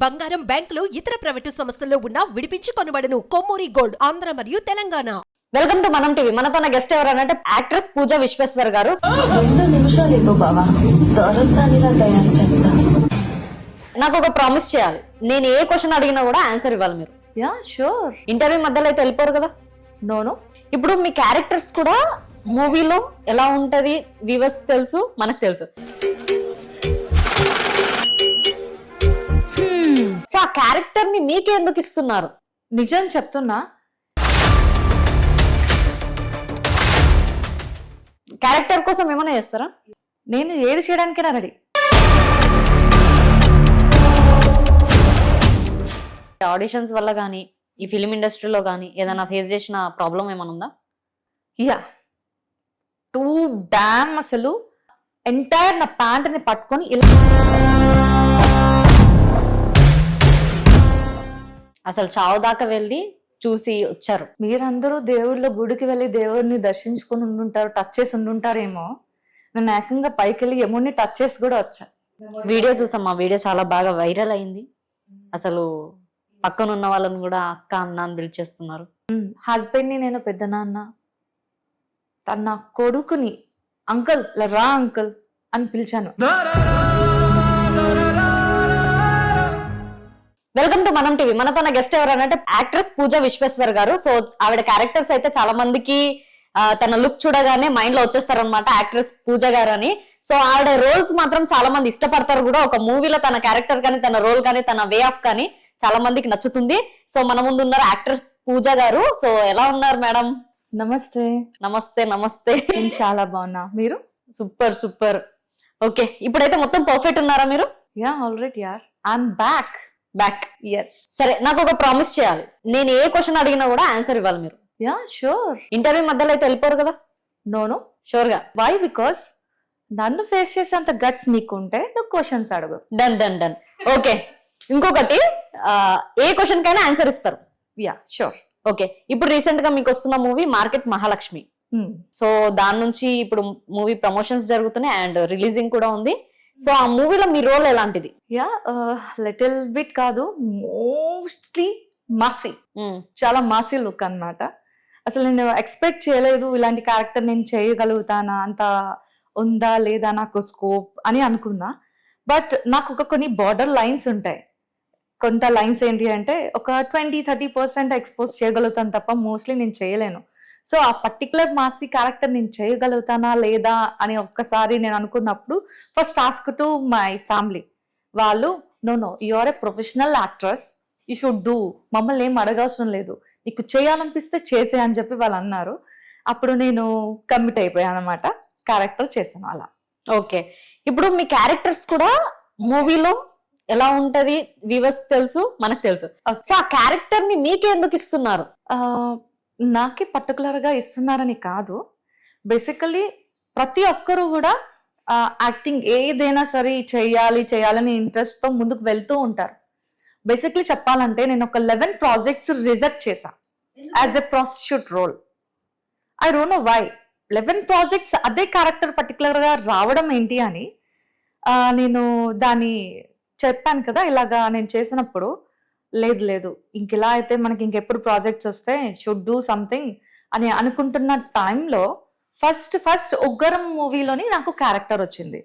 బంగారం, బ్యాంకులు, ఇతర ప్రైవేటు సంస్థల్లో ఉన్న విడిపించి కొనబడను. కొమ్మూరి గోల్డ్, ఆంధ్ర మరియు తెలంగాణ. వెల్కమ్ టు మనం టీవీ. మనతో గెస్ట్ ఎవరంటే యాక్ట్రెస్ పూజా విశ్వేశ్వర్ గారు. 2 నిమిషాలు ఇవ్వు బావా, దొరస్తానిలా తయారు చేస్తా. నాకు ఒక ప్రామిస్ చేయాలి, నేను ఏ క్వశ్చన్ అడిగినా కూడా ఆన్సర్ ఇవ్వాలి మీరు. Yeah sure. ఇంటర్వ్యూ మధ్యలో అయితే వెళ్ళిపోరు కదా. నో. ఇప్పుడు మీ క్యారెక్టర్స్ కూడా మూవీలో ఎలా ఉంటది వ్యూవర్స్ తెలుసు, మనకు తెలుసు. సో ఆ క్యారెక్టర్ ని మీకే ఎందుకు ఇస్తున్నారు? నిజం చెప్తున్నా, క్యారెక్టర్ కోసం ఏమైనా చేస్తారా? నేను ఏది చేయడానికైనా రెడీ. ఆడిషన్స్ వల్ల కానీ ఈ ఫిలిం ఇండస్ట్రీలో కానీ ఏదైనా ఫేస్ చేసిన ప్రాబ్లం ఏమైనా ఉందా? Yeah, too damn. అసలు ఎంటైర్ నా ప్యాంట్ ని పట్టుకొని ఇలా అసలు చావు దాకా వెళ్ళి చూసి వచ్చారు. మీరందరూ దేవుళ్ళ గుడికి వెళ్ళి దేవుడిని దర్శించుకొని ఉండుంటారు, టచ్ చేసి ఉండుంటారేమో. నేను ఏకంగా పైకి వెళ్ళి యముడిని టచ్ చేసి కూడా వచ్చా. వీడియో చూసాం, ఆ వీడియో చాలా బాగా వైరల్ అయింది. అసలు పక్కన ఉన్న వాళ్ళని కూడా అక్క అన్న అని పిలిచేస్తున్నారు. హస్బెండ్ ని నేను పెద్ద నాన్న, తన కొడుకుని అంకుల్ రా అంకుల్ అని పిలిచాను. వెల్కమ్ టు మనం టీవీ. మనతో గెస్ట్ ఎవరంటే యాక్ట్రెస్ పూజా విశ్వేశ్వర్ గారు. సో ఆవిడ క్యారెక్టర్స్ అయితే చాలా మందికి తన లుక్ చూడగానే మైండ్ లో వచ్చేస్తారనమాట, యాక్ట్రెస్ పూజ గారు అని. సో ఆవిడ రోల్స్ మాత్రం చాలా మంది ఇష్టపడతారు కూడా. ఒక మూవీలో తన క్యారెక్టర్ కానీ, తన రోల్ కానీ, తన వే ఆఫ్ కానీ చాలా మందికి నచ్చుతుంది. సో మన ముందు ఉన్నారు యాక్ట్రెస్ పూజ గారు. సో ఎలా ఉన్నారు మేడం? నమస్తే. నమస్తే. నమస్తే. నేను చాలా బాగున్నా, మీరు? Super super. ఓకే, ఇప్పుడైతే మొత్తం పర్ఫెక్ట్ ఉన్నారా మీరు? యా ఆల్రెడీ యార్, ఐఎమ్ బ్యాక్. ఎస్. సరే, నాకు ఒక ప్రామిస్ చేయాలి, నేను ఏ క్వశ్చన్ అడిగినా కూడా ఆన్సర్ ఇవ్వాలి మీరు. Yeah sure. ఇంటర్వ్యూ మధ్యలో అయితే వెళ్ళిపోరు కదా. నో. షూర్ గా. వై? బికాస్ నన్ను ఫేస్ చేసేంత గట్స్ నీకుంటే నువ్వు క్వశ్చన్స్ అడుగు. Done done done. ఓకే, ఇంకొకటి, ఏ క్వశ్చన్ కైనా ఆన్సర్ ఇస్తారు. Yeah sure. ఓకే, ఇప్పుడు రీసెంట్ గా మీకు వస్తున్న మూవీ మార్కెట్ మహాలక్ష్మి. సో దాని నుంచి ఇప్పుడు మూవీ ప్రమోషన్స్ జరుగుతున్నాయి అండ్ రిలీజింగ్ కూడా ఉంది. సో ఆ మూవీలో మీ రోల్ ఎలాంటిది? యా లిటిల్ బిట్ కాదు, మోస్ట్లీ మాసీ. చాలా మాసీ లుక్ అన్నమాట. అసలు నేను ఎక్స్పెక్ట్ చేయలేదు ఇలాంటి క్యారెక్టర్ నేను చేయగలుగుతానా, అంత ఉందా లేదా నాకు స్కోప్ అని అనుకున్నా. బట్ నాకు ఒక కొన్ని బార్డర్ లైన్స్ ఉంటాయి. కొంత లైన్స్ ఏంటి అంటే ఒక 20-30% ఎక్స్పోజ్ చేయగలుగుతాను తప్ప మోస్ట్లీ నేను చేయలేను. సో ఆ పర్టికులర్ మాసీ క్యారెక్టర్ నేను చేయగలుగుతానా లేదా అని ఒక్కసారి నేను అనుకున్నప్పుడు first task to my family. వాళ్ళు know you are a professional actress, you should do, మమ్మల్ని ఏం అడగవసరం లేదు, నీకు చేయాలనిపిస్తే చేసే అని చెప్పి వాళ్ళు అన్నారు. అప్పుడు నేను కమిట్ అయిపోయాను అనమాట, క్యారెక్టర్ చేశాను అలా. ఓకే, ఇప్పుడు మీ క్యారెక్టర్స్ కూడా మూవీలో ఎలా ఉంటది వ్యూవర్స్ తెలుసు, మనకు తెలుసు. సో ఆ క్యారెక్టర్ ని మీకే ఎందుకు ఇస్తున్నారు? నాకే పర్టికులర్ గా ఇస్తున్నారని కాదు, బేసికలీ ప్రతి ఒక్కరు కూడా యాక్టింగ్ ఏదైనా సరే చేయాలని ఇంట్రెస్ట్ తో ముందుకు వెళ్తూ ఉంటారు. బేసిక్లీ చెప్పాలంటే నేను ఒక 11 ప్రాజెక్ట్స్ రిజెక్ట్ చేశా as a prostitute role. I don't know why 11 projects అదే క్యారెక్టర్ పర్టికులర్ గా రావడం ఏంటి అని. నేను దాన్ని చెప్పాను కదా, ఇలాగా నేను చేసినప్పుడు లేదు ఇంకెలా అయితే మనకి ఇంకెప్పుడు ప్రాజెక్ట్స్ వస్తే షుడ్ డూ సంథింగ్ అని అనుకుంటున్న టైంలో ఫస్ట్ ఉగ్గరం మూవీలోని నాకు క్యారెక్టర్ వచ్చింది.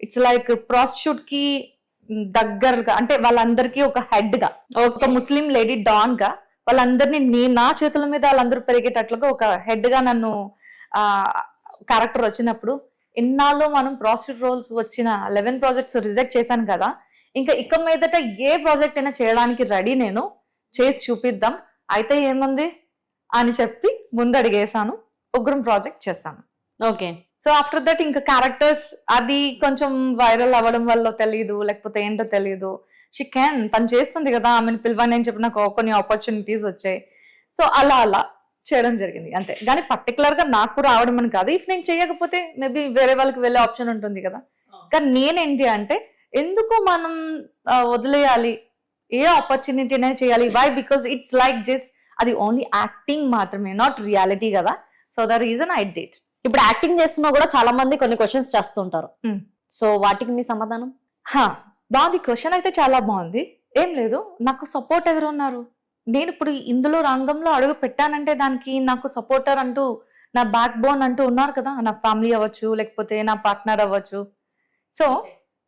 ఇట్స్ లైక్ ప్రాస్టిట్యూట్ కి దగ్గరగా, అంటే వాళ్ళందరికీ ఒక హెడ్ గా, ఒక ముస్లిం లేడీ డాన్ గా వాళ్ళందరినీ నా చేతుల మీద వాళ్ళందరూ పెరిగేటట్లుగా ఒక హెడ్ గా నన్ను క్యారెక్టర్ వచ్చినప్పుడు, ఇన్నాళ్ళు మనం ప్రాస్టిట్యూట్ రోల్స్ వచ్చిన 11 ప్రాజెక్ట్స్ రిజెక్ట్ చేశాను కదా, ఇంకా ఇక మీదట ఏ ప్రాజెక్ట్ అయినా చేయడానికి రెడీ, నేను చేసి చూపిద్దాం అయితే ఏముంది అని చెప్పి ముందడిగేసాను, ఉగ్రం ప్రాజెక్ట్ చేశాను. ఓకే, సో ఆఫ్టర్ దట్ ఇంకా క్యారెక్టర్స్ అది కొంచెం వైరల్ అవ్వడం వల్ల తెలియదు, లేకపోతే ఏంటో తెలియదు, తను చేస్తుంది కదా ఆమెను పిలవని అని చెప్పి నాకు కొన్ని ఆపర్చునిటీస్ వచ్చాయి. సో అలా చేయడం జరిగింది అంతే. కానీ పర్టికులర్ గా నాకు రావడం అని కాదు. ఇఫ్ నేను చేయకపోతే మేబీ వేరే వాళ్ళకి వెళ్ళే ఆప్షన్ ఉంటుంది కదా. కానీ నేనేంటి అంటే, ఎందుకు మనం వదిలేయాలి, ఏ ఆపర్చునిటీ అనేది చేయాలి. Why? Because it's like just అది ఓన్లీ యాక్టింగ్ మాత్రమే, నాట్ రియాలిటీ కదా. So the reason I did. ఇప్పుడు యాక్టింగ్ చేస్తున్నా కూడా చాలా మంది కొన్ని క్వశ్చన్స్ చేస్తుంటారు. సో వాటికి మీ సమాధానం? బాగుంది, క్వశ్చన్ అయితే చాలా బాగుంది. ఏం లేదు, నాకు సపోర్ట్ ఎవరు ఉన్నారు? నేను ఇప్పుడు ఇందులో రంగంలో అడుగు పెట్టానంటే దానికి నాకు సపోర్టర్ అంటూ, నా బ్యాక్ బోన్ అంటూ ఉన్నారు కదా, నా ఫ్యామిలీ అవ్వచ్చు, లేకపోతే నా పార్ట్నర్ అవ్వచ్చు. సో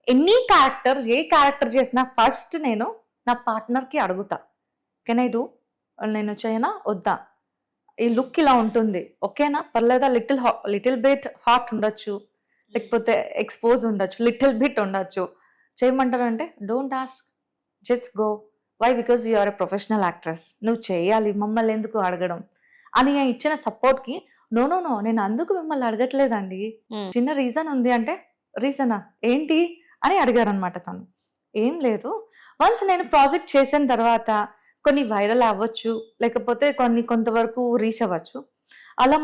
ఎనీ క్యారెక్టర్, ఏ క్యారెక్టర్ చేసినా ఫస్ట్ నేను నా పార్ట్నర్కి అడుగుతా, కెన్ ఐ డూ, నేను చేయనా వద్దా, ఈ లుక్ ఇలా ఉంటుంది ఓకేనా, పర్లేదా, లిటిల్ బిట్ హాట్ ఉండొచ్చు, లేకపోతే ఎక్స్పోజ్ ఉండొచ్చు, లిటిల్ బిట్ ఉండొచ్చు, చేయమంటారంటే don't ask, just go. Why? Because you are a professional actress, నువ్వు చేయాలి, మమ్మల్ని ఎందుకు అడగడం అని నేను ఇచ్చిన సపోర్ట్కి, నో నో నో నేను అందుకు మిమ్మల్ని అడగట్లేదండి, చిన్న రీజన్ ఉంది అంటే, రీజనా ఏంటి అని అడిగారు అనమాట తను. ఏం లేదు, వన్స్ నేను ప్రాజెక్ట్ చేసిన తర్వాత కొన్ని వైరల్ అవ్వచ్చు, లేకపోతే కొంతవరకు రీచ్ అవ్వచ్చు, అలా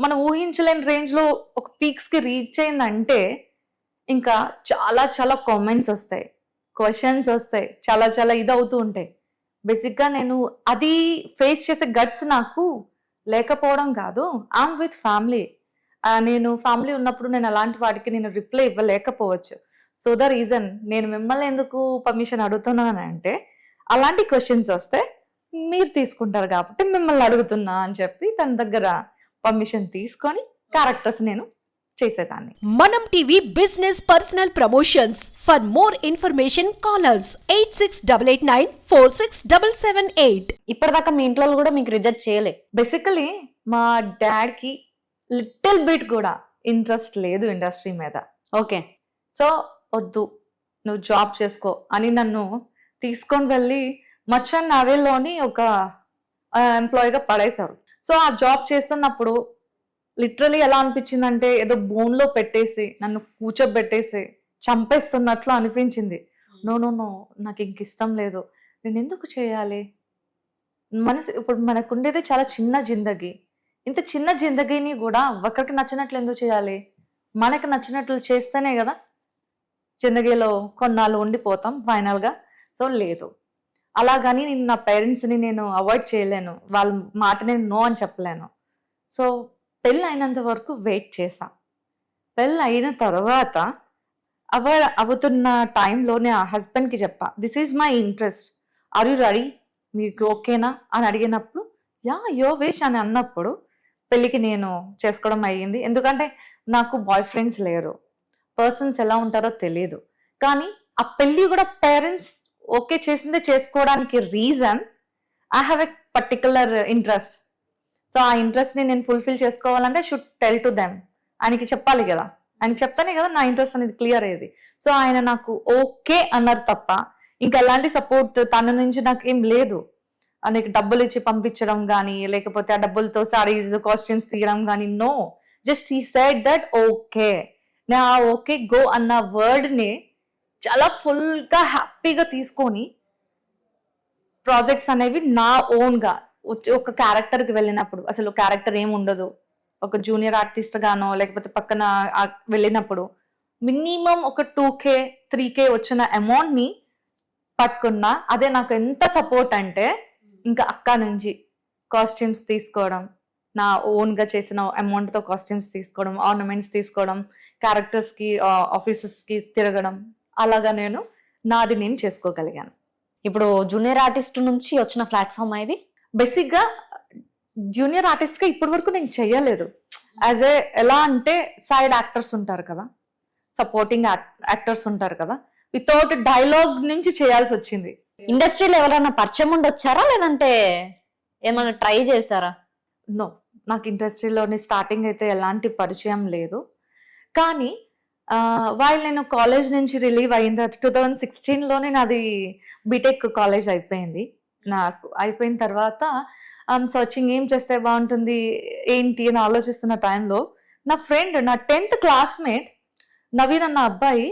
మనం ఊహించలేని రేంజ్లో ఒక పీక్స్కి రీచ్ అయిందంటే ఇంకా చాలా చాలా కామెంట్స్ వస్తాయి, క్వశ్చన్స్ వస్తాయి, చాలా చాలా ఇది అవుతూ ఉంటాయి. బేసిక్గా నేను అది ఫేస్ చేసే గట్స్ నాకు లేకపోవడం కాదు, ఐఎమ్ విత్ ఫ్యామిలీ. నేను ఫ్యామిలీ ఉన్నప్పుడు నేను అలాంటి వాటికి నేను రిప్లై ఇవ్వలేకపోవచ్చు. సో ద రీజన్ నేను మిమ్మల్ని ఎందుకు పర్మిషన్ అడుగుతున్నాను అంటే, అలాంటి క్వశ్చన్స్ వస్తే మీరు తీసుకుంటారు కాబట్టి మిమ్మల్ని అడుగుతున్నా అని చెప్పి తన దగ్గర పర్మిషన్ తీసుకొని క్యారెక్టర్స్ నేను చేసేదాన్ని. మనం TV business personal promotions. For more information call us 8688946778. ఇప్పటిదాకా మీ ఇంట్లో కూడా మీకు రిజెక్ట్ చేయలే? బేసికలీ మా డాడ్కి లిటిల్ బిట్ కూడా ఇంట్రెస్ట్ లేదు ఇండస్ట్రీ మీద. ఓకే. సో వద్దు, నువ్వు జాబ్ చేసుకో అని నన్ను తీసుకొని వెళ్ళి మర్చెంట్ నేవీలోని ఒక ఎంప్లాయీగా పడేశారు. సో ఆ జాబ్ చేస్తున్నప్పుడు లిటరలీ ఎలా అనిపించిందంటే, ఏదో బోన్లో పెట్టేసి నన్ను కూర్చోబెట్టేసి చంపేస్తున్నట్లు అనిపించింది. నో నో నో నాకు ఇంక ఇష్టం లేదు, నేను ఎందుకు చేయాలి, ఇప్పుడు మనకు ఉండేది చాలా చిన్న జిందగీ, ఇంత చిన్న జిందగీని కూడా ఒకరికి నచ్చినట్లు ఎందుకు చేయాలి, మనకు నచ్చినట్లు చేస్తేనే కదా జిందగీలో కొన్నాళ్ళు ఉండిపోతాం ఫైనల్గా. సో లేదు, అలాగని నేను నా పేరెంట్స్ని నేను అవాయిడ్ చేయలేను, వాళ్ళ మాట నేను నో అని చెప్పలేను. సో పెళ్ళి అయినంత వరకు వెయిట్ చేసా. పెళ్ళి అయిన తర్వాత అవుతున్న టైంలో నేను ఆ హస్బెండ్కి చెప్పా, this is my interest, are you ready, మీకు ఓకేనా అని అడిగినప్పుడు యా యో విష్ అని అన్నప్పుడు పెళ్ళికి నేను చేసుకోవడం అయ్యింది. ఎందుకంటే నాకు బాయ్ ఫ్రెండ్స్ లేరు, పర్సన్స్ ఎలా ఉంటారో తెలియదు. కానీ ఆ పెళ్ళి కూడా పేరెంట్స్ ఓకే చేసిందే చేసుకోవడానికి reason, I have a particular interest. So ఆ ఇంట్రెస్ట్ని నేను ఫుల్ఫిల్ చేసుకోవాలంటే షుడ్ టెల్ టు దెమ్, ఆయనకి చెప్పాలి కదా, ఆయనకి చెప్తానే కదా నా ఇంట్రెస్ట్ అనేది క్లియర్ అయ్యేది. సో ఆయన నాకు ఓకే అన్నారు తప్ప ఇంకా ఎలాంటి సపోర్ట్ తన నుంచి నాకు ఏం లేదు. ఆయనకి డబ్బులు ఇచ్చి పంపించడం కానీ, లేకపోతే ఆ డబ్బులతో సారీస్ కాస్ట్యూమ్స్ తీయడం కానీ, no, just he said that okay. నా ఓకే గో అన్న వర్డ్ని చాలా ఫుల్గా హ్యాపీగా తీసుకొని ప్రాజెక్ట్స్ అనేవి నా ఓన్గా ఒక క్యారెక్టర్కి వెళ్ళినప్పుడు, అసలు క్యారెక్టర్ ఏమి ఉండదు, ఒక జూనియర్ ఆర్టిస్ట్ గానో లేకపోతే పక్కన వెళ్ళినప్పుడు మినిమం ఒక 2K 3K వచ్చిన అమౌంట్ని పట్టుకున్నా, అదే నాకు ఎంత సపోర్ట్ అంటే ఇంకా అక్క నుంచి కాస్ట్యూమ్స్ తీసుకోవడం, నా ఓన్గా చేసిన అమౌంట్తో కాస్ట్యూమ్స్ తీసుకోవడం, ఆర్నమెంట్స్ తీసుకోవడం, క్యారెక్టర్స్కి ఆఫీసెస్కి తిరగడం, అలాగా నేను నాది నేను చేసుకోగలిగాను. ఇప్పుడు జూనియర్ ఆర్టిస్ట్ నుంచి వచ్చిన ప్లాట్ఫామ్ ఇది. బేసిక్గా జూనియర్ ఆర్టిస్ట్గా ఇప్పటి వరకు నేను చెయ్యలేదు. యాజ్ ఏ ఎలా అంటే సైడ్ యాక్టర్స్ ఉంటారు కదా, సపోర్టింగ్ యాక్టర్స్ ఉంటారు కదా, వితౌట్ డైలాగ్ నుంచి చేయాల్సి వచ్చింది. ఇండస్ట్రీలో ఎవరైనా పరిచయం ఉండొచ్చారా, లేదంటే ఏమైనా ట్రై చేశారా? నో, నాకు ఇండస్ట్రీలోని స్టార్టింగ్ అయితే ఎలాంటి పరిచయం లేదు. కానీ వాళ్ళు నేను కాలేజ్ నుంచి రిలీవ్ అయింది 2016లోనే నాది బీటెక్ కాలేజ్ అయిపోయింది. నాకు అయిపోయిన తర్వాత సర్చింగ్ ఏం చేస్తే బాగుంటుంది ఏంటి అని ఆలోచిస్తున్న టైంలో నా ఫ్రెండ్, నా 10th క్లాస్మేట్ నవీన్ అన్న అబ్బాయి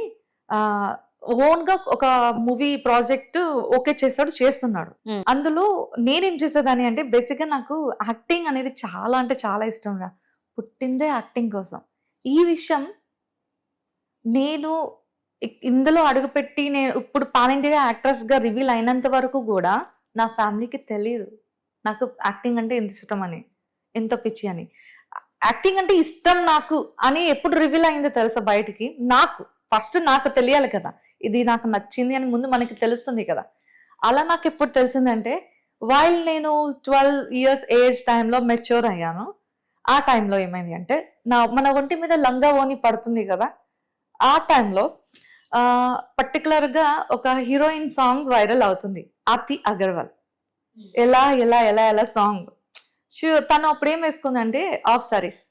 ఓన్గా ఒక మూవీ ప్రాజెక్ట్ ఓకే చేస్తున్నాడు. అందులో నేనేం చేసేదాన్ని అంటే, బేసిక్గా నాకు యాక్టింగ్ అనేది చాలా అంటే చాలా ఇష్టం రా, పుట్టిందే యాక్టింగ్ కోసం. ఈ విషయం నేను ఇందులో అడుగుపెట్టి నేను ఇప్పుడు పాన్ ఇండియా యాక్ట్రెస్గా రివీల్ అయినంత వరకు కూడా నా ఫ్యామిలీకి తెలియదు నాకు యాక్టింగ్ అంటే ఎంత ఇష్టం అని, ఎంత పిచ్చి అని. యాక్టింగ్ అంటే ఇష్టం నాకు అని ఎప్పుడు రివీల్ అయిందో తెలుసా బయటికి? నాకు ఫస్ట్ నాకు తెలియాలి కదా, ఇది నాకు నచ్చింది అని ముందు మనకి తెలుస్తుంది కదా. అలా నాకు ఎప్పుడు తెలిసిందంటే వైల్ నేను 12 years ఏజ్ టైంలో మెచ్యూర్ అయ్యాను. ఆ టైంలో ఏమైంది అంటే మన ఒంటి మీద లంగా ఓని పడుతుంది కదా, ఆ టైంలో పర్టికులర్గా ఒక హీరోయిన్ సాంగ్ వైరల్ అవుతుంది, ఆర్తి అగర్వాల్. ఎలా ఎలా ఎలా ఎలా సాంగ్ తను అప్పుడు ఏం వేసుకుందంటే ఆఫ్ సారీస్.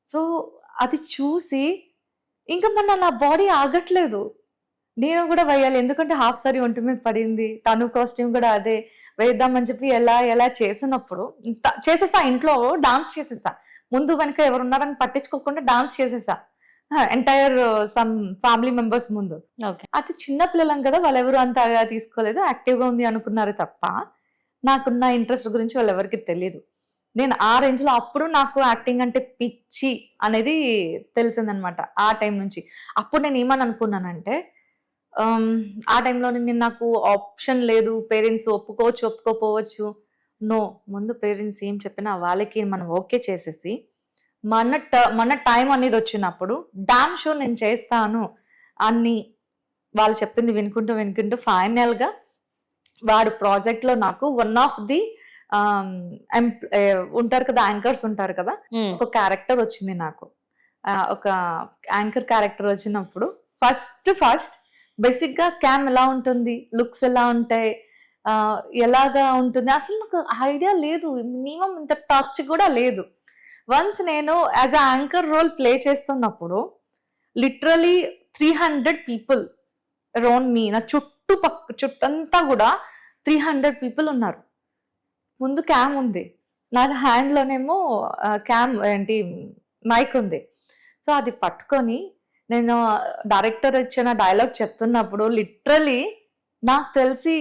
సో అది చూసి ఇంకా నా బాడీ ఆగట్లేదు, నేను కూడా వేయాలి, ఎందుకంటే హాఫ్ సారీ ఒంటి మీద పడింది, తను కాస్ట్యూమ్ కూడా అదే వేద్దామని చెప్పి ఎలా ఎలా చేసినప్పుడు చేసేసా. ఇంట్లో డాన్స్ చేసేసా, ముందు వెనక ఎవరున్నారని పట్టించుకోకుండా డాన్స్ చేసేసా ఎంటైర్ సమ్ ఫ్యామిలీ మెంబర్స్ ముందు. ఓకే. అది చిన్న పిల్లలం కదా, వాళ్ళు ఎవరు అంతగా తీసుకోలేదు, యాక్టివ్గా ఉంది అనుకున్నారు తప్ప నాకున్న ఇంట్రెస్ట్ గురించి వాళ్ళు ఎవరికి తెలియదు. నేను ఆ రేంజ్లో అప్పుడు నాకు యాక్టింగ్ అంటే పిచ్చి అనేది తెలిసిందనమాట ఆ టైం నుంచి. అప్పుడు నేను ఏమని అనుకున్నానంటే ఆ టైంలో నాకు ఆప్షన్ లేదు, పేరెంట్స్ ఒప్పుకోవచ్చు ఒప్పుకోపోవచ్చు, నో, ముందు పేరెంట్స్ ఏం చెప్పినా వాళ్ళకి మనం ఓకే చేసేసి మన టైం అనేది వచ్చినప్పుడు డామ్ షో నేను చేస్తాను అని వాళ్ళు చెప్పింది వినుకుంటూ ఫైనల్గా వాడు ప్రాజెక్ట్లో నాకు వన్ ఆఫ్ ది ఉంటారు కదా, యాంకర్స్ ఉంటారు కదా, ఒక క్యారెక్టర్ వచ్చింది నాకు. ఒక యాంకర్ క్యారెక్టర్ వచ్చినప్పుడు ఫస్ట్ బేసిక్ గా క్యామ్ ఎలా ఉంటుంది, లుక్స్ ఎలా ఉంటాయి, ఎలాగా ఉంటుంది అసలు నాకు ఐడియా లేదు, మినిమం ఇంత టచ్ కూడా లేదు. వన్స్ నేను as a anchor role play చేస్తున్నప్పుడు లిటరలీ 300 people అరౌండ్ మీ, నా చుట్టంతా కూడా 300 people ఉన్నారు. ముందు క్యామ్ ఉంది, నాకు హ్యాండ్లోనేమో క్యామ్ ఏంటి మైక్ ఉంది. సో అది పట్టుకొని నేను డైరెక్టర్ ఇచ్చిన డైలాగ్ చెప్తున్నప్పుడు లిటరలీ నాకు తెలిసి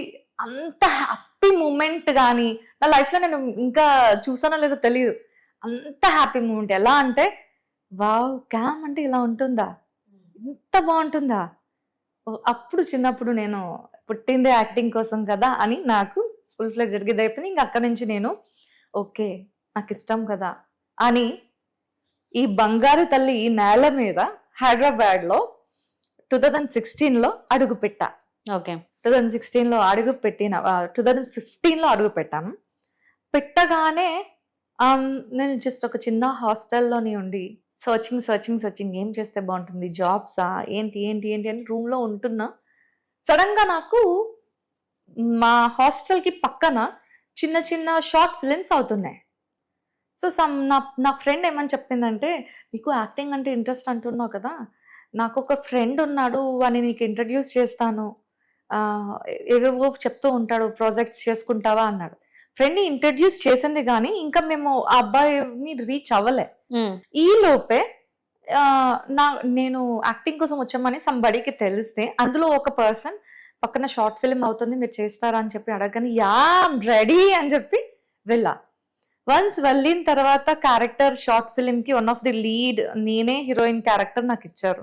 అంత హ్యాపీ మూమెంట్ కానీ నా లైఫ్లో నేను ఇంకా చూసానో లేదో తెలియదు, అంత హ్యాపీ మూమెంట్. ఎలా అంటే వావ్, క్యామ్ అంటే ఇలా ఉంటుందా, ఇంత బాగుంటుందా. అప్పుడు చిన్నప్పుడు నేను పుట్టిందే యాక్టింగ్ కోసం కదా అని నాకు ఫుల్ ఫ్లెడ్జ్డ్ ఇది అయిపోయింది. ఇంకా అక్కడి నుంచి నేను ఓకే నాకు ఇష్టం కదా అని ఈ బంగారు తల్లి ఈ నేల మీద హైదరాబాద్లో 2016లో అడుగు పెట్టా. ఓకే. 2016లో అడుగు పెట్టిన 2015లో అడుగు పెట్టాను. పెట్టగానే నేను జస్ట్ ఒక చిన్న హాస్టల్లోని ఉండి సర్చింగ్ ఏం చేస్తే బాగుంటుంది, జాబ్సా ఏంటి ఏంటి ఏంటి అని రూమ్లో ఉంటున్నా. సడన్గా నాకు మా హాస్టల్కి పక్కన చిన్న చిన్న షార్ట్ ఫిలిమ్స్ అవుతున్నాయి. సో నా ఫ్రెండ్ ఏమని చెప్పిందంటే, నీకు యాక్టింగ్ అంటే ఇంట్రెస్ట్ అంటున్నావు కదా, నాకు ఒక ఫ్రెండ్ ఉన్నాడు, అని నీకు ఇంట్రడ్యూస్ చేస్తాను, ఏవేవో చెప్తూ ఉంటాడు, ప్రాజెక్ట్స్ చేసుకుంటావా అన్నాడు. ఫ్రెండ్ని ఇంట్రడ్యూస్ చేసింది కానీ ఇంకా మేము ఆ అబ్బాయిని రీచ్ అవ్వలే. ఈ లోపే నేను యాక్టింగ్ కోసం వచ్చామని సంబడికి తెలిస్తే అందులో ఒక పర్సన్ పక్కన షార్ట్ ఫిల్మ్ అవుతుంది, మీరు చేస్తారా అని చెప్పి అడగని యా రెడీ అని చెప్పి వెళ్ళా. వన్స్ వెళ్ళిన తర్వాత క్యారెక్టర్ షార్ట్ ఫిల్మ్కి వన్ ఆఫ్ ది లీడ్ నేనే హీరోయిన్ క్యారెక్టర్ నాకు ఇచ్చారు.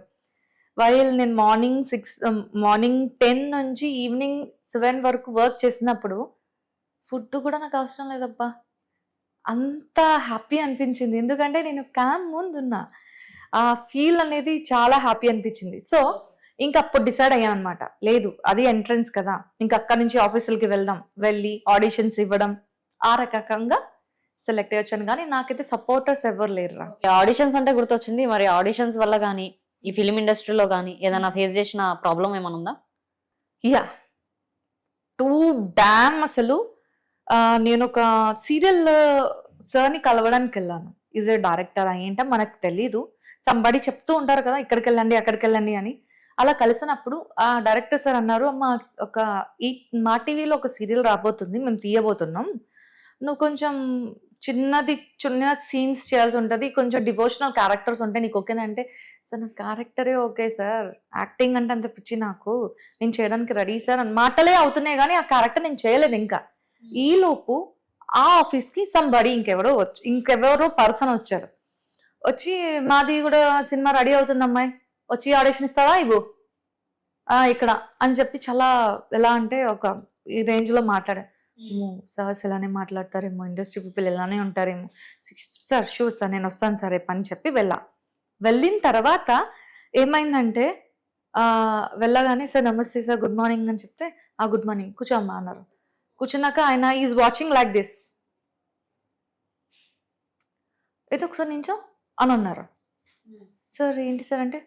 వైల్ నేను మార్నింగ్ 10 నుంచి ఈవినింగ్ 7 వరకు వర్క్ చేసినప్పుడు ఫుడ్ కూడా నాకు అవసరం లేదబ్బా, అంత హ్యాపీ అనిపించింది. ఎందుకంటే నేను క్యామ్ ముందున్నా, ఆ ఫీల్ అనేది చాలా హ్యాపీ అనిపించింది. సో ఇంకా అప్పుడు డిసైడ్ అయ్యాను అనమాట, లేదు అది ఎంట్రన్స్ కదా, ఇంకా అక్కడ నుంచి ఆఫీసులకి వెళ్ళి ఆడిషన్స్ ఇవ్వడం, ఆ రకంగా సెలెక్ట్ అయ్యొచ్చాను. కానీ నాకైతే సపోర్టర్స్ ఎవరు లేరురా. ఆడిషన్స్ అంటే గుర్తొచ్చింది, మరి ఆడిషన్స్ వల్ల కానీ ఈ ఫిలిం ఇండస్ట్రీలో కానీ ఏదైనా ఫేస్ చేసిన ప్రాబ్లం ఏమైనా ఉందా? Yeah, too damn. అసలు నేను ఒక సీరియల్ సార్ని కలవడానికి వెళ్ళాను. ఈజ్ ఏ డైరెక్టర్ ఏంటో మనకు తెలీదు, సంబడి చెప్తూ ఉంటారు కదా ఇక్కడికి వెళ్ళండి అక్కడికి వెళ్ళండి అని. అలా కలిసినప్పుడు ఆ డైరెక్టర్ సార్ అన్నారు, అమ్మ మా టీవీలో ఒక సీరియల్ రాబోతుంది, మేము తీయబోతున్నాం, నువ్వు కొంచెం చిన్న సీన్స్ చేయాల్సి ఉంటుంది, కొంచెం డివోషనల్ క్యారెక్టర్స్ ఉంటాయి, నీకు ఓకేనా అంటే, సార్ నా క్యారెక్టరే ఓకే సార్, యాక్టింగ్ అంటే అంత పిచ్చి నాకు, నేను చేయడానికి రెడీ సార్ అని మాటలే అవుతున్నాయి కానీ ఆ క్యారెక్టర్ నేను చేయలేదు. ఇంకా ఈలోపు ఆ ఆఫీస్కి సంబడి ఇంకెవరో పర్సన్ వచ్చారు. వచ్చి మాది కూడా సినిమా రెడీ అవుతుంది అమ్మాయి, వచ్చి ఆడిషన్ ఇస్తావా ఇవ్వు ఇక్కడ అని చెప్పి చాలా ఎలా అంటే ఒక ఈ రేంజ్లో మాట్లాడా. సార్స్ ఇలానే మాట్లాడతారేమో, ఇండస్ట్రీ పీపుల్ ఇలానే ఉంటారేమో, సార్ షూర్ సార్ నేను వస్తాను సార్ రేపు అని చెప్పి వెళ్ళిన తర్వాత ఏమైందంటే వెళ్ళగానే సార్ నమస్తే సార్ గుడ్ మార్నింగ్ అని చెప్తే గుడ్ మార్నింగ్ కూర్చో అమ్మా అన్నారు. కూర్చున్నాక ఆయన ఈజ్ వాచింగ్ లైక్ దిస్, అయితే ఒకసారి నించో అని అన్నారు. సార్ ఏంటి సార్ అంటే,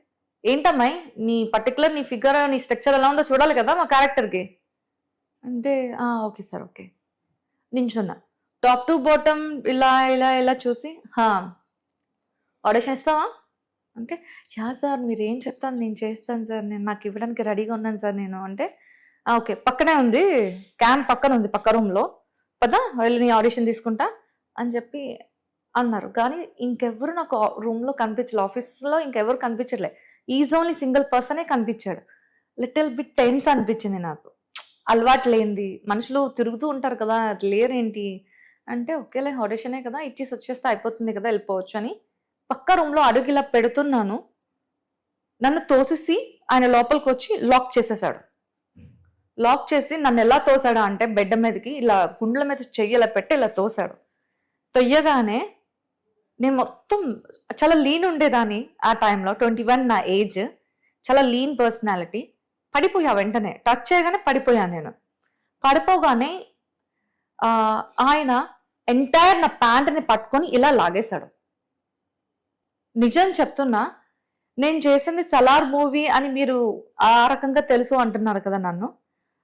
ఏంటమ్మాయి నీ పర్టికులర్ నీ ఫిగర్ నీ స్ట్రక్చర్ ఎలా ఉందో చూడాలి కదా మా క్యారెక్టర్కి అంటే, ఓకే సార్ ఓకే. నించున్నా టాప్ టు బాటమ్ ఇలా ఇలా ఇలా చూసి, ఆడిషన్ ఇస్తావా అంటే, యా సార్ మీరు ఏం చెప్తాను నేను చేస్తాను సార్, నేను నాకు ఇవ్వడానికి రెడీగా ఉన్నాను సార్ నేను అంటే, ఓకే పక్కనే ఉంది క్యాంప్ పక్కన ఉంది పక్క రూమ్లో, పదా వెళ్ళి నీ ఆడిషన్ తీసుకుంటా అని చెప్పి అన్నారు. కానీ ఇంకెవరు నాకు రూమ్లో కనిపించలే, ఆఫీస్లో ఇంకెవరు కనిపించట్లే, ఈజ్ ఓన్లీ సింగిల్ పర్సనే కనిపించాడు. లిటిల్ బిట్ టెన్స్ అనిపించింది నాకు, అలవాటు లేనిది, మనుషులు తిరుగుతూ ఉంటారు కదా అది లేరేంటి అంటే, ఓకేలే ఆడిషనే కదా ఇచ్చేసి వచ్చేస్తే అయిపోతుంది కదా వెళ్ళిపోవచ్చు అని పక్క రూమ్లో అడుగు ఇలా పెడుతున్నాను. నన్ను తోసేసి ఆయన లోపలికి వచ్చి లాక్ చేసేసాడు. లాక్ చేసి నన్ను ఎలా తోసాడా అంటే బెడ్ మీదకి ఇలా గుండెల మీద చెయ్యి ఇలా పెట్టి ఇలా తోసాడు. తొయ్యగానే నేను మొత్తం చాలా లీన్ ఉండేదాన్ని ఆ టైంలో, 21 నా ఏజ్, చాలా లీన్ పర్సనాలిటీ. పడిపోయా వెంటనే, టచ్ చేయగానే పడిపోయాను నేను. పడిపోగానే ఆయన ఎంటైర్ నా ప్యాంట్ని పట్టుకొని ఇలా లాగేశాడు. నిజం చెప్తున్నా, నేను చేసింది సలార్ మూవీ అని మీరు ఆ రకంగా తెలుసు అంటున్నారు కదా నన్ను.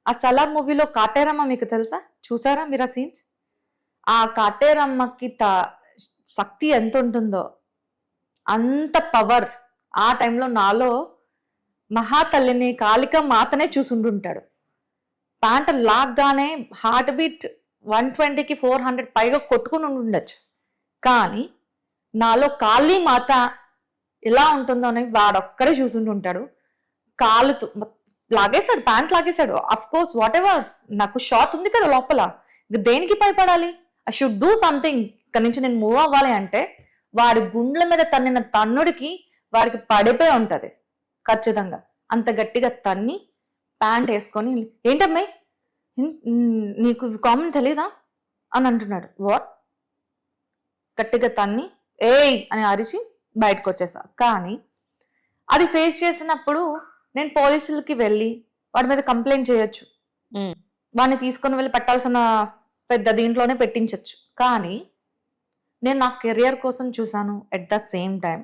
ఆ సలార్ మూవీలో కాటేరమ్మ మీకు తెలుసా, చూసారా మీరు ఆ సీన్స్? ఆ కాటేరమ్మకి శక్తి ఎంత ఉంటుందో అంత పవర్ ఆ టైంలో నాలో మహాతల్లిని కాళిక మాతనే చూసుంటుంటాడు. ప్యాంట్ లాగ్గానే హార్ట్ బీట్ 120కి 400 పైగా కొట్టుకుని ఉండొచ్చు, కానీ నాలో కాళీ మాత ఎలా ఉంటుందో అని వాడొక్కడే చూసుంటుంటాడు. కాలుతో లాగేశాడు, ప్యాంట్ లాగేశాడు. అఫ్ కోర్స్ వాట్ ఎవర్, నాకు షార్ట్ ఉంది కదా లోపల, దేనికి భయపడాలి? ఐ షుడ్ డూ సంథింగ్, ఇక్కడ నుంచి నేను మూవ్ అవ్వాలి అంటే వాడి గుండెల మీద తన్నిన తన్నుడికి వాడికి పడిపోయి ఉంటది ఖచ్చితంగా. అంత గట్టిగా తన్ని ప్యాంట్ వేసుకొని, ఏంటమ్మాయి నీకు కామన్ తెలీదా అని అంటున్నాడు. వాట్? గట్టిగా తన్ని ఏయ్ అని అరిచి బయటకు వచ్చేసా. కానీ అది ఫేస్ చేసినప్పుడు నేను పోలీసులకి వెళ్ళి వాడి మీద కంప్లైంట్ చేయొచ్చు, వాడిని తీసుకొని వెళ్ళి పెట్టాల్సిన పెద్ద దీంట్లోనే పెట్టించవచ్చు. కానీ నేను నా కెరియర్ కోసం చూసాను. ఎట్ ద సేమ్ టైం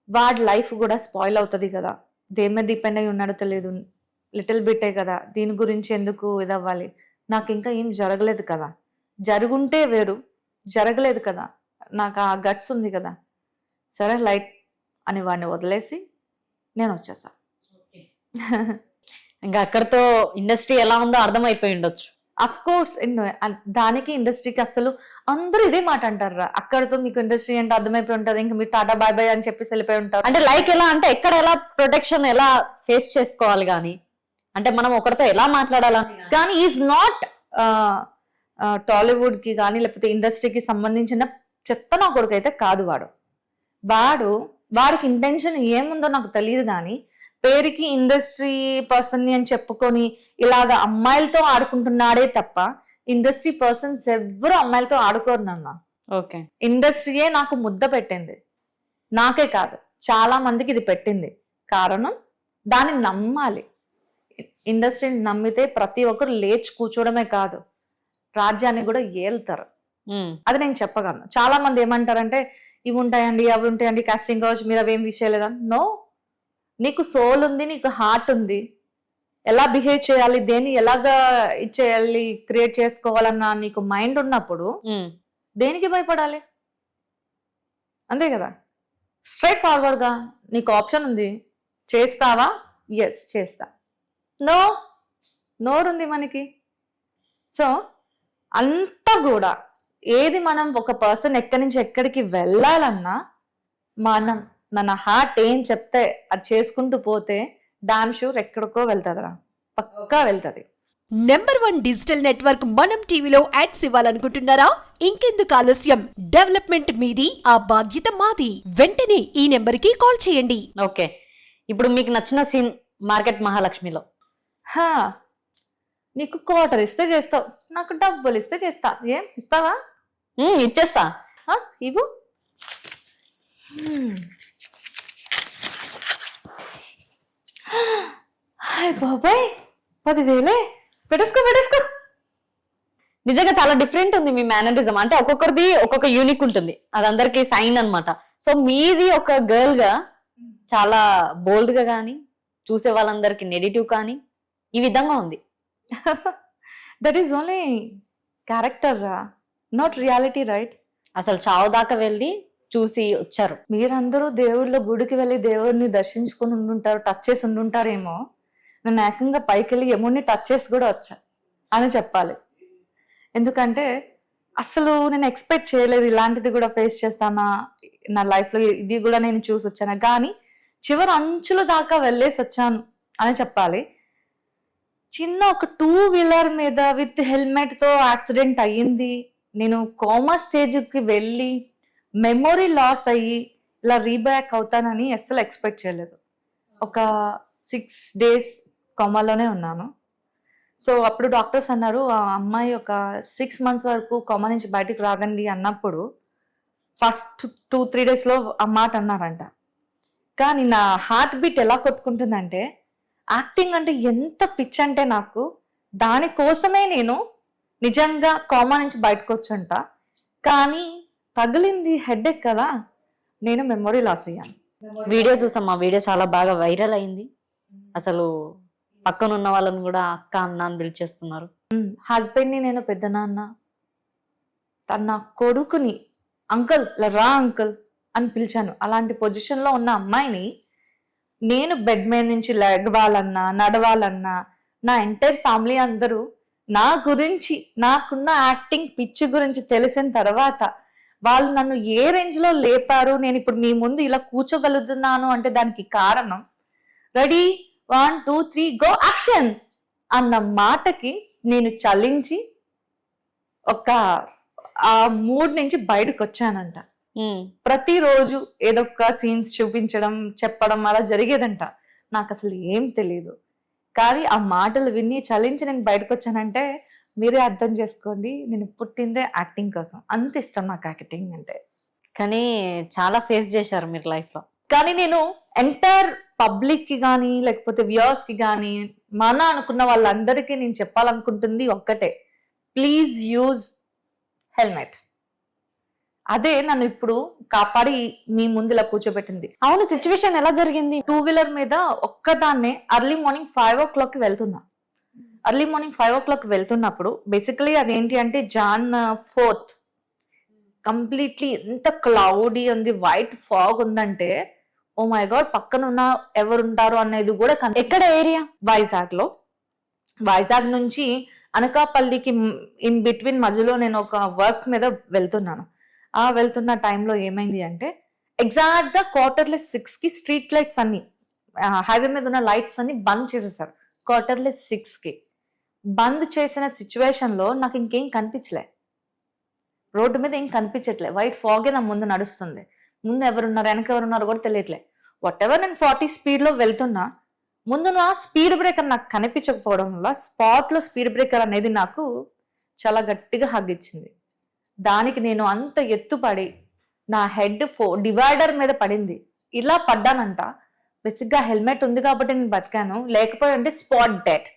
వాడి లైఫ్ కూడా స్పాయిల్ అవుతుంది కదా, దేని మీద డిపెండ్ అయి ఉన్నాడో తెలియదు, లిటిల్ బిట్టే కదా, దీని గురించి ఎందుకు ఇదవ్వాలి? నాకు ఇంకా ఏం జరగలేదు కదా, జరుగుంటే వేరు, జరగలేదు కదా, నాకు ఆ గట్స్ ఉంది కదా, సరే లైట్ అని వాడిని వదిలేసి నేను వచ్చేసా. ఇంకా అక్కడతో ఇండస్ట్రీ ఎలా ఉందో అర్థమైపోయి ఉండొచ్చు. అఫ్ కోర్స్ దానికి ఇండస్ట్రీకి అసలు అందరూ ఇదే మాట అంటారు, అక్కడతో మీకు ఇండస్ట్రీ అంటే అర్థమైపోయి ఉంటుంది, ఇంకా మీరు టాటా బాయ్ బాయ్ అని చెప్పేసి వెళ్ళిపోయి ఉంటారు. అంటే లైక్ ఎలా అంటే ఎక్కడ ఎలా ప్రొటెక్షన్ ఎలా ఫేస్ చేసుకోవాలి, కానీ అంటే మనం ఒకరితో ఎలా మాట్లాడాలా. కానీ ఈజ్ నాట్ టాలీవుడ్ కి కానీ లేకపోతే ఇండస్ట్రీకి సంబంధించిన చెత్త నా కొడుకు అయితే కాదు. వాడికి ఇంటెన్షన్ ఏముందో నాకు తెలియదు, కానీ పేరుకి ఇండస్ట్రీ పర్సన్ అని చెప్పుకొని ఇలాగ అమ్మాయిలతో ఆడుకుంటున్నాడే తప్ప ఇండస్ట్రీ పర్సన్స్ ఎవరు అమ్మాయిలతో ఆడుకోరు నాన్న. ఓకే, ఇండస్ట్రీయే నాకు ముద్ద పెట్టింది, నాకే కాదు చాలా మందికి ఇది పెట్టింది. కారణం దాన్ని నమ్మాలి. ఇండస్ట్రీని నమ్మితే ప్రతి ఒక్కరు లేచి కూర్చోవడమే కాదు, రాజ్యాన్ని కూడా ఏలుతారు. అది నేను చెప్పగలను. చాలా మంది ఏమంటారంటే ఇవి ఉంటాయండి అవి ఉంటాయండి, కాస్టింగ్ కావచ్చు, మీరు అవేం విషయాలేదా? నో, నీకు సోల్ ఉంది, నీకు హార్ట్ ఉంది, ఎలా బిహేవ్ చేయాలి, దేన్ని ఎలాగా ఇచ్చేయాలి, క్రియేట్ చేసుకోవాలన్న నీకు మైండ్ ఉన్నప్పుడు దేనికి భయపడాలి? అంతే కదా, స్ట్రైట్ ఫార్వర్డ్ గా నీకు ఆప్షన్ ఉంది, చేస్తావా? ఎస్ చేస్తా. నో, నోరుంది మనకి. సో అంతా కూడా ఏది మనం ఒక పర్సన్ ఎక్కడి నుంచి ఎక్కడికి వెళ్ళాలన్నా మనం మన హార్ట్ ఏం చెప్తే అది చేసుకుంటూ పోతే డామ్ షూర్ ఎక్కడికో వెళ్తుందిరా, పక్కా వెళ్తుంది. #1 డిజిటల్ నెట్వర్క్ మనం టీవీలో యాడ్స్ ఇవ్వాలనుకుంటున్నారా? ఇంకెందుకు ఆలస్యం, డెవలప్మెంట్ మీది, ఆ బాధ్యత మాది. వెంటనే ఈ నెంబర్కి కాల్ చేయండి. ఓకే, ఇప్పుడు మీకు నచ్చిన సీన్ మార్కెట్ మహాలక్ష్మిలో? నీకు క్వార్టర్ ఇస్తే చేస్తావు, నాకు డబ్బులు ఇస్తే చేస్తా. ఏం ఇస్తావా? ఇచ్చేస్తా. ఇవ్వు. హాయ్ బాబాయ్ 10,000 పెట్టేసుకో. నిజంగా చాలా డిఫరెంట్ ఉంది మీ మేనరిజం. అంటే ఒక్కొక్కరిది ఒక్కొక్క యూనిక్ ఉంటుంది, అది అందరికి సైన్ అన్నమాట. సో మీది ఒక గర్ల్ గా చాలా బోల్డ్ గా కానీ, చూసే వాళ్ళందరికి నెగిటివ్ కానీ ఈ విధంగా ఉంది. దట్ ఈస్ ఓన్లీ క్యారెక్టర్ రా, నాట్ రియాలిటీ, రైట్? అసలు చావు దాకా వెళ్ళి చూసి వచ్చారు. మీరందరూ దేవుళ్ళ గుడికి వెళ్ళి దేవుడిని దర్శించుకుని ఉండుంటారు, టచ్ చేసి ఉండుంటారేమో. నేను ఏకంగా పైకి వెళ్ళి యముడిని టచ్ చేసి కూడా వచ్చా అని చెప్పాలి. ఎందుకంటే అసలు నేను ఎక్స్పెక్ట్ చేయలేదు ఇలాంటిది కూడా ఫేస్ చేస్తానా నా లైఫ్ లో, ఇది కూడా నేను చూసి వచ్చాను. కానీ చివరి అంచుల దాకా వెళ్ళేసి వచ్చాను అని చెప్పాలి. చిన్న ఒక 2-వీలర్ మీద విత్ హెల్మెట్ తో యాక్సిడెంట్ అయ్యింది. నేను కోమా స్టేజ్ కి వెళ్ళి మెమొరీ లాస్ అయ్యి ఇలా రీబ్యాక్ అవుతానని అస్సలు ఎక్స్పెక్ట్ చేయలేదు. ఒక 6 days కోమాలోనే ఉన్నాను. సో అప్పుడు డాక్టర్స్ అన్నారు ఆ అమ్మాయి ఒక 6 months వరకు కోమా నుంచి బయటకు రాదండి అన్నప్పుడు ఫస్ట్ 2-3 days లో ఆ మాట అన్నారంట. కానీ నా హార్ట్ బీట్ ఎలా కొట్టుకుంటుందంటే, యాక్టింగ్ అంటే ఎంత పిచ్ అంటే నాకు, దానికోసమే నేను నిజంగా కోమా నుంచి బయటకు వచ్చుంట. కానీ తగిలింది హెడేక్ కదా, నేను మెమొరీ లాస్ అయ్యాను. వీడియో చూసాం, ఆ వీడియో చాలా బాగా వైరల్ అయింది. అసలు పక్కన ఉన్న వాళ్ళని కూడా అక్క అన్న అని పిలిచేస్తున్నారు. హస్బెండ్ ని నేను పెద్ద నాన్న, తన కొడుకుని అంకుల్ రా అంకుల్ అని పిలిచాను. అలాంటి పొజిషన్ లో ఉన్న అమ్మాయిని నేను బెడ్ మీద నుంచి లెగవాలన్నా నడవాలన్నా నా ఎంటైర్ ఫ్యామిలీ అందరూ నా గురించి, నాకున్న యాక్టింగ్ పిచ్చి గురించి తెలిసిన తర్వాత వాళ్ళు నన్ను ఏ రేంజ్ లో లేపారు, నేను ఇప్పుడు మీ ముందు ఇలా కూర్చోగలుగుతున్నాను అంటే దానికి కారణం రెడీ 1 2 3 గో యాక్షన్ అన్న మాటకి నేను చలించి ఒక ఆ మూడ్ నుంచి బయటకు వచ్చానంట. ప్రతిరోజు ఏదో ఒక సీన్స్ చూపించడం, చెప్పడం అలా జరిగేదంట. నాకు అసలు ఏం తెలియదు. కానీ ఆ మాటలు విని చలించి నేను బయటకు వచ్చానంటే మీరే అర్థం చేసుకోండి, నేను పుట్టిందే యాక్టింగ్ కోసం. అంత ఇష్టం నాకు యాక్టింగ్ అంటే. కానీ చాలా ఫేస్ చేశారు మీరు లైఫ్ లో. కానీ నేను ఎంటైర్ పబ్లిక్ కి కానీ లేకపోతే వ్యూవర్స్ కి కానీ మన అనుకున్న వాళ్ళందరికీ నేను చెప్పాలనుకుంటుంది ఒక్కటే, ప్లీజ్ యూజ్ హెల్మెట్. అదే నన్ను ఇప్పుడు కాపాడి మీ ముందు ఇలా కూర్చోబెట్టింది. అవును, సిచ్యువేషన్ ఎలా జరిగింది? 2-వీలర్ మీద ఒక్కదాన్నే ఎర్లీ మార్నింగ్ 5 o'clock వెళ్తున్నా. ఎర్లీ మార్నింగ్ 5 o'clock వెళ్తున్నప్పుడు బేసికలీ అదేంటి అంటే Jan 4th కంప్లీట్లీ ఎంత క్లౌడీ ఉంది, వైట్ ఫాగ్ ఉందంటే ఓ మై గాడ్, పక్కన ఉన్న ఎవరుంటారు అనేది కూడా ఎక్కడ ఏరియా? వైజాగ్ నుంచి అనకాపల్లికి ఇన్ బిట్వీన్ మధ్యలో నేను ఒక వర్క్ మీద వెళ్తున్నాను. ఆ వెళ్తున్న టైంలో ఏమైంది అంటే ఎగ్జాక్ట్ గా 6:45 కి స్ట్రీట్ లైట్స్ అన్ని, హైవే మీద ఉన్న లైట్స్ అన్ని బంద్ చేసేసారు. 6:45 కి బంద్ చేసిన సిచ్యువేషన్ లో నాకు ఇంకేం కనిపించలే, రోడ్డు మీద ఏం కనిపించట్లే, వైట్ ఫాగే నా ముందు నడుస్తుంది. ముందు ఎవరున్నారు వెనక ఎవరున్నారు కూడా తెలియట్లే. వాట్ ఎవర్ నేను 40 స్పీడ్ లో వెళ్తున్నా, ముందు నా స్పీడ్ బ్రేకర్ నాకు కనిపించకపోవడం వల్ల స్పాట్ లో స్పీడ్ బ్రేకర్ అనేది నాకు చాలా గట్టిగా హగ్ ఇచ్చింది. దానికి నేను అంత ఎత్తుపడి నా హెడ్ డివైడర్ మీద పడింది. ఇలా పడ్డానంట. బేసిక్ గా హెల్మెట్ ఉంది కాబట్టి నేను బతికాను, లేకపోతే అంటే స్పాట్ డెడ్.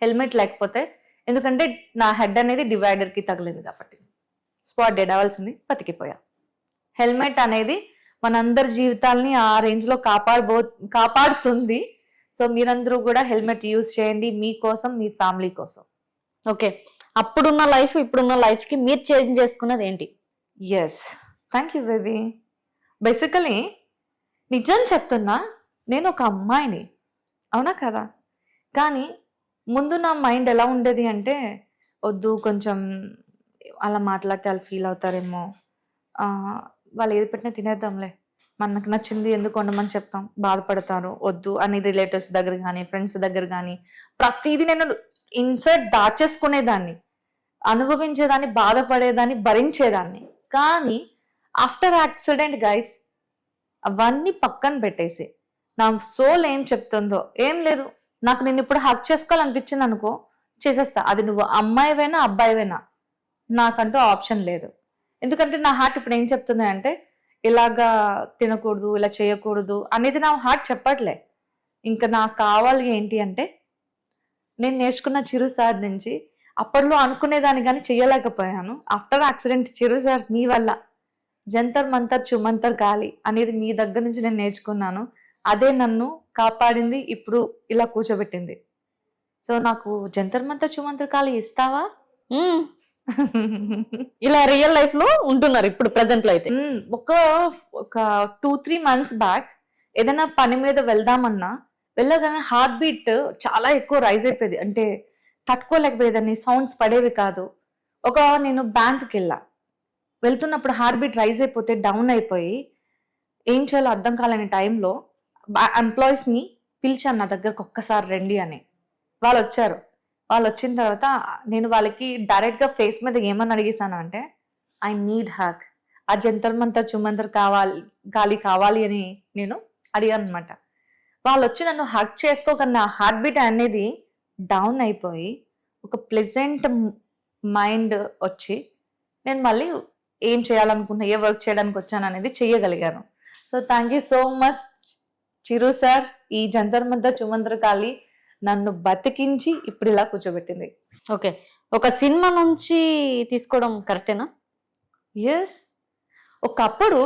హెల్మెట్ లేకపోతే, ఎందుకంటే నా హెడ్ అనేది డివైడర్ కి తగిలింది కాబట్టి స్పాట్ డెడ్ అవ్వాల్సింది, బతికిపోయా. హెల్మెట్ అనేది మనందరి జీవితాల్ని ఆ రేంజ్ లో కాపాడుతుంది. సో మీరందరూ కూడా హెల్మెట్ యూజ్ చేయండి, మీకోసం, మీ ఫ్యామిలీ కోసం. ఓకే, అప్పుడున్న లైఫ్ ఇప్పుడున్న లైఫ్ కి మీరు చేంజ్ చేసుకున్నది ఏంటి? Yes, thank you baby. Basically నిజం చెప్తున్నా, నేను ఒక అమ్మాయిని, అవునా కదా? కానీ ముందు నా మైండ్ ఎలా ఉండేది అంటే, వద్దు కొంచెం అలా మాట్లాడితే వాళ్ళు ఫీల్ అవుతారేమో, వాళ్ళు ఏది పెట్టినా తినేద్దాంలే, మనకు నచ్చింది ఎందుకు వండమని చెప్తాం, బాధపడతారు, వద్దు అని రిలేటివ్స్ దగ్గర కానీ ఫ్రెండ్స్ దగ్గర కానీ ప్రతిదీ నేను ఇన్సర్ట్ దాచేసుకునేదాన్ని, అనుభవించేదాన్ని, బాధపడేదాన్ని, భరించేదాన్ని. కానీ ఆఫ్టర్ యాక్సిడెంట్ గైస్ అవన్నీ పక్కన పెట్టేసి నా సోల్ ఏం చెప్తుందో, ఏం లేదు, నాకు నేను ఇప్పుడు హక్ చేసుకోవాలనిపించింది అనుకో, చేసేస్తా. అది నువ్వు అమ్మాయివైనా అబ్బాయివైనా, నాకంటూ ఆప్షన్ లేదు. ఎందుకంటే నా హార్ట్ ఇప్పుడు ఏం చెప్తుంది అంటే, ఇలాగా తినకూడదు, ఇలా చేయకూడదు అనేది నా హార్ట్ చెప్పట్లే. ఇంకా నాకు కావాలి ఏంటి అంటే, నేను నేర్చుకున్న చిరు సార్ నుంచి అప్పట్లో అనుకునేదాన్ని కానీ చెయ్యలేకపోయాను. ఆఫ్టర్ యాక్సిడెంట్ చిరు సార్ మీ వల్ల జంతర్ మంతర్ చుమంతర్ గాలి అనేది మీ దగ్గర నుంచి నేను నేర్చుకున్నాను. అదే నన్ను కాపాడింది, ఇప్పుడు ఇలా కూర్చోబెట్టింది. సో నాకు జంతర్ మంతర్ చుమంతర్ గాలి ఇస్తావా? మ్మ్. ఇలా రియల్ లైఫ్ లో ఉంటున్నారు ఇప్పుడు ప్రెసెంట్ లో అయితే. ఒక 2-3 months బ్యాక్ ఏదైనా పని మీద వెళ్దామన్నా వెళ్ళగానే హార్ట్ బీట్ చాలా ఎక్కువ రైజ్ అయిపోయేది. అంటే తట్టుకోలేకపోయేదాన్ని, సౌండ్స్ పడేవి కాదు. నేను బ్యాంక్కి వెళ్తున్నప్పుడు హార్ట్ బీట్ రైజ్ అయిపోతే డౌన్ అయిపోయి ఏం చేయాలో అర్థం కాలేని టైంలో ఎంప్లాయీస్ని పిలిచాను నా దగ్గరకు, ఒక్కసారి రండి అని. వాళ్ళు వచ్చారు. వాళ్ళు వచ్చిన తర్వాత నేను వాళ్ళకి డైరెక్ట్గా ఫేస్ మీద ఏమని అడిగేసాను అంటే, ఐ నీడ్ హ్యాక్, ఆ జంతర్ మంతర్ చుమంతర్ గాలి కావాలి అని నేను అడిగాను అనమాట. వాళ్ళు వచ్చి నన్ను హక్ చేసుకోకన్నా హార్ట్ బీట్ అనేది డౌన్ అయిపోయి ఒక ప్లెజెంట్ మైండ్ వచ్చి నేను మళ్ళీ ఏం చేయాలనుకున్నా, ఏ వర్క్ చేయడానికి వచ్చాను అనేది చెయ్యగలిగాను. So thank you so much Chiru sir. ఈ జంతర్ మంతర్ చుమంతర్ గాలి నన్ను బతికించి ఇప్పుడు ఇలా కూర్చోబెట్టింది. ఓకే, ఒక సినిమా నుంచి తీసుకోవడం కరెక్టేనా? ఎస్. ఒకప్పుడు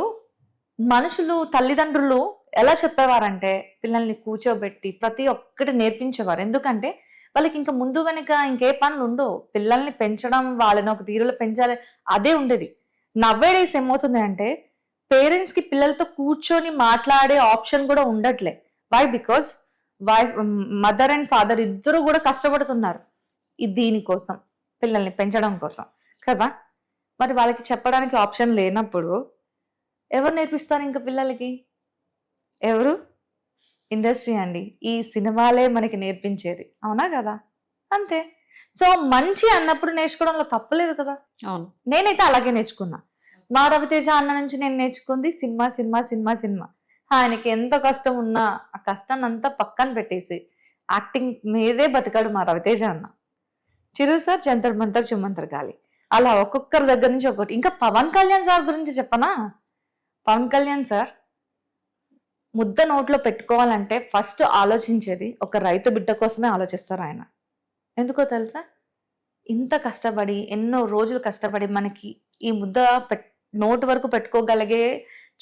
మనుషులు, తల్లిదండ్రులు ఎలా చెప్పేవారంటే పిల్లల్ని కూర్చోబెట్టి ప్రతి ఒక్కటి నేర్పించేవారు. ఎందుకంటే వాళ్ళకి ఇంకా ముందు వెనక ఇంకే పనులు ఉండవు. పిల్లల్ని పెంచడం, వాళ్ళని ఒక తీరులో పెంచాలి, అదే ఉండేది. నవ్వేడేస్ ఏమవుతుంది అంటే పేరెంట్స్ కి పిల్లలతో కూర్చొని మాట్లాడే ఆప్షన్ కూడా ఉండట్లే. Why? Because mother and father ఇద్దరు కూడా కష్టపడుతున్నారు దీనికోసం, పిల్లల్ని పెంచడం కోసం కదా. మరి వాళ్ళకి చెప్పడానికి ఆప్షన్ లేనప్పుడు ఎవరు నేర్పిస్తారు ఇంకా పిల్లలకి? ఎవరు? ఇండస్ట్రీ అండి. ఈ సినిమాలే మనకి నేర్పించేది, అవునా కదా? అంతే. సో మంచి అన్నప్పుడు నేర్చుకోవడంలో తప్పలేదు కదా. అవును, నేనైతే అలాగే నేర్చుకున్నా. మా రవితేజ అన్న నుంచి నేను నేర్చుకుంది సినిమా సినిమా సినిమా సినిమా. ఆయనకి ఎంత కష్టం ఉన్నా ఆ కష్టాన్ని అంతా పక్కన పెట్టేసి యాక్టింగ్ మీదే బతికాడు మా రవితేజ అన్న. చిరు సార్ జంతర్ మంతర్ చుమంతర్ గాలి, అలా ఒక్కొక్కరి దగ్గర నుంచి ఒక్కొక్కటి. ఇంకా పవన్ కళ్యాణ్ సార్ గురించి చెప్పనా? పవన్ కళ్యాణ్ సార్ ముద్ద నోట్లో పెట్టుకోవాలంటే ఫస్ట్ ఆలోచించేది ఒక రైతు బిడ్డ కోసమే ఆలోచిస్తారు ఆయన. ఎందుకో తెలుసా? ఇంత కష్టపడి, ఎన్నో రోజులు కష్టపడి మనకి ఈ ముద్ద నోటు వరకు పెట్టుకోగలిగే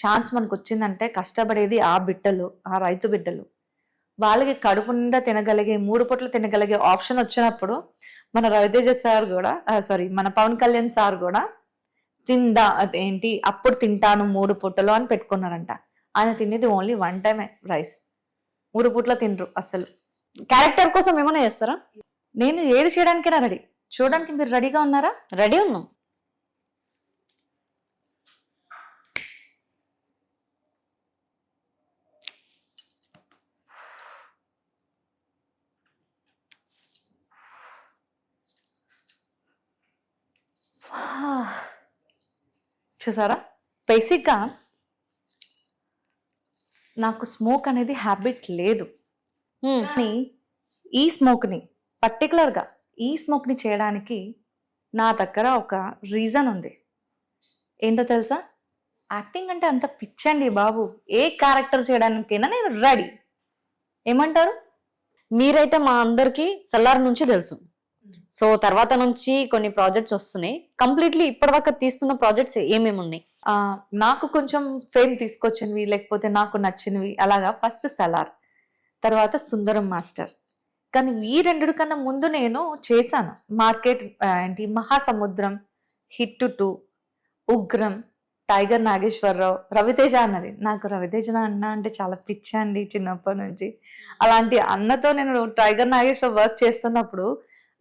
ఛాన్స్ మనకు వచ్చిందంటే కష్టపడేది ఆ బిడ్డలు, ఆ రైతు బిడ్డలు. వాళ్ళకి కడుపు నిండా తినగలిగే, 3 పూటలు తినగలిగే ఆప్షన్ వచ్చినప్పుడు మన రవితేజ సార్ కూడా, మన పవన్ కళ్యాణ్ సార్ కూడా అదేంటి అప్పుడు తింటాను 3 పూటలు అని పెట్టుకున్నారంట. ఆయన తినేది ఓన్లీ 1 time రైస్. 3 పూటలు తినరు అసలు. క్యారెక్టర్ కోసం ఏమైనా చేస్తారా? నేను ఏది చేయడానికైనా రెడీ. చూడడానికి మీరు రెడీగా ఉన్నారా? రెడీ ఉన్నాం. చూసారా? బేసిక్గా నాకు స్మోక్ అనేది హ్యాబిట్ లేదు, కానీ ఈ స్మోక్ని పర్టికులర్గా ఈ స్మోక్ని చేయడానికి నా దగ్గర ఒక రీజన్ ఉంది. ఏంటో తెలుసా? యాక్టింగ్ అంటే అంత పిచ్చండి బాబు. ఏ క్యారెక్టర్ చేయడానికైనా నేను రెడీ. ఏమంటారు? మీరైతే మా అందరికి సల్లార్ నుంచి తెలుసు. సో తర్వాత నుంచి కొన్ని ప్రాజెక్ట్స్ వస్తున్నాయి. కంప్లీట్లీ ఇప్పటిదాకా తీస్తున్న ప్రాజెక్ట్స్ ఏమేమి ఉన్నాయి? నాకు కొంచెం ఫేమ్ తీసుకొచ్చినవి, లేకపోతే నాకు నచ్చినవి అలాగా. ఫస్ట్ సలార్, తర్వాత సుందరం మాస్టర్. కానీ ఈ 2 కన్నా ముందు నేను చేశాను మార్కెట్ మహాసముద్రం, హిట్ 2, ఉగ్రం, టైగర్ నాగేశ్వరరావు, రవితేజ అన్నది. నాకు రవితేజ అన్న అంటే చాలా పిచ్చి అండి చిన్నప్పటి నుంచి. అలాంటి అన్నతో నేను టైగర్ నాగేశ్వర వర్క్ చేస్తున్నప్పుడు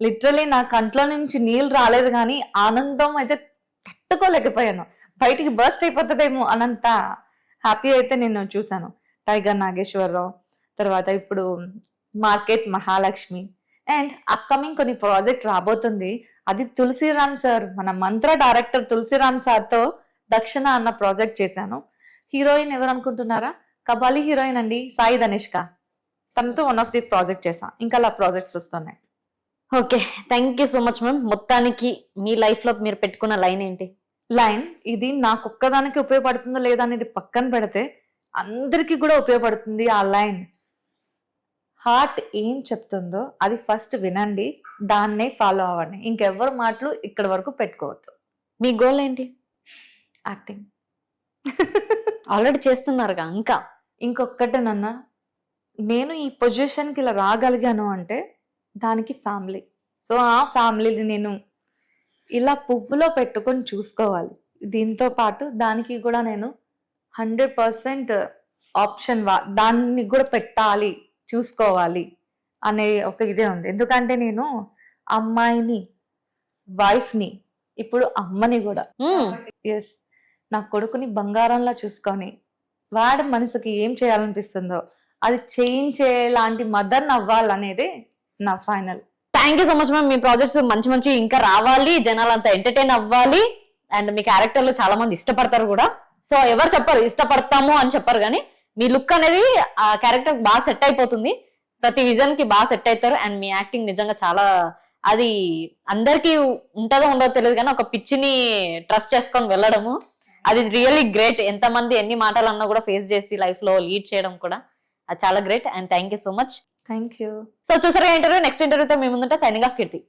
లిటరలీ నా కంట్లో నుంచి నీళ్ళు రాలేదు, కానీ ఆనందం అయితే తట్టుకోలేకపోయాను. బయటికి బర్స్ట్ అయిపోతుందేమో అనంత హ్యాపీ అయితే నేను చూశాను. టైగర్ నాగేశ్వరరావు, తర్వాత ఇప్పుడు మార్కెట్ మహాలక్ష్మి, అండ్ అప్కమింగ్ కొన్ని ప్రాజెక్ట్ రాబోతుంది. అది తులసిరామ్ సార్, మన మంత్ర డైరెక్టర్ తులసిరామ్ సార్తో దక్షిణ అన్న ప్రాజెక్ట్ చేశాను. హీరోయిన్ ఎవరు అనుకుంటున్నారా? కబాలి హీరోయిన్ అండి, సాయి ధనిష్క. తనతో వన్ ఆఫ్ ది ప్రాజెక్ట్ చేశాను. ఇంకా అలా ప్రాజెక్ట్స్ వస్తున్నాయి. Okay, thank you so much ma'am. మొత్తానికి మీ లైఫ్ లో మీరు పెట్టుకున్న లైన్ ఏంటి? లైన్ ఇది నాకు ఒక్కదానికి ఉపయోగపడుతుందో లేదా అనేది పక్కన పెడితే అందరికీ కూడా ఉపయోగపడుతుంది. ఆ లైన్ హార్ట్ ఏం చెప్తుందో అది ఫస్ట్ వినండి, దాన్నే ఫాలో అవ్వండి. ఇంకెవ్వరు మాటలు ఇక్కడ వరకు పెట్టుకోవద్దు. మీ గోల్ ఏంటి? యాక్టింగ్. ఆల్రెడీ చేస్తున్నారుగా, ఇంకా ఇంకొక్కటేనన్నా, నేను ఈ పొజిషన్కి ఇలా రాగలిగాను అంటే దానికి ఫ్యామిలీ. సో ఆ ఫ్యామిలీని నేను ఇలా పువ్వులో పెట్టుకొని చూసుకోవాలి. దీంతో పాటు దానికి కూడా నేను 100% ఆప్షన్ దాన్ని కూడా పెట్టాలి, చూసుకోవాలి అనే ఒక ఇదే ఉంది. ఎందుకంటే నేను అమ్మాయిని, వైఫ్ని, ఇప్పుడు అమ్మని కూడా. ఎస్, నా కొడుకుని బంగారంలా చూసుకొని వాడి మనసుకి ఏం చేయాలనిపిస్తుందో అది చేయించేలాంటి మదర్ అవ్వాలనేదే నా final. Thank you so much ma'am. Me projects మంచి మంచి ఇంకా రావాలి, జనాలు అంతా ఎంటర్టైన్ అవ్వాలి, అండ్ మీ క్యారెక్టర్లు చాలా మంది ఇష్టపడతారు కూడా. సో ఎవరు చెప్పరు ఇష్టపడతాము అని చెప్పరు, కానీ మీ లుక్ అనేది ఆ క్యారెక్టర్ బాగా సెట్ అయిపోతుంది, ప్రతి విజన్ కి బాగా సెట్ అవుతారు. అండ్ మీ యాక్టింగ్ నిజంగా చాలా, అది అందరికీ ఉంటుందో ఉండదో తెలియదు కానీ ఒక పిచ్చిని ట్రస్ట్ చేసుకొని వెళ్ళడము, అది రియల్లీ గ్రేట్. ఎంతమంది ఎన్ని మాటలు అన్నా కూడా ఫేస్ చేసి లైఫ్ లో లీడ్ చేయడం కూడా అది చాలా great. And thank you so much. Thank you. So చూసారుగా ఇంటర్వ్యూ. నెక్స్ట్ ఇంటర్వ్యూతో మీ ముందుంటే సైనింగ్ ఆఫ్ కీర్తి.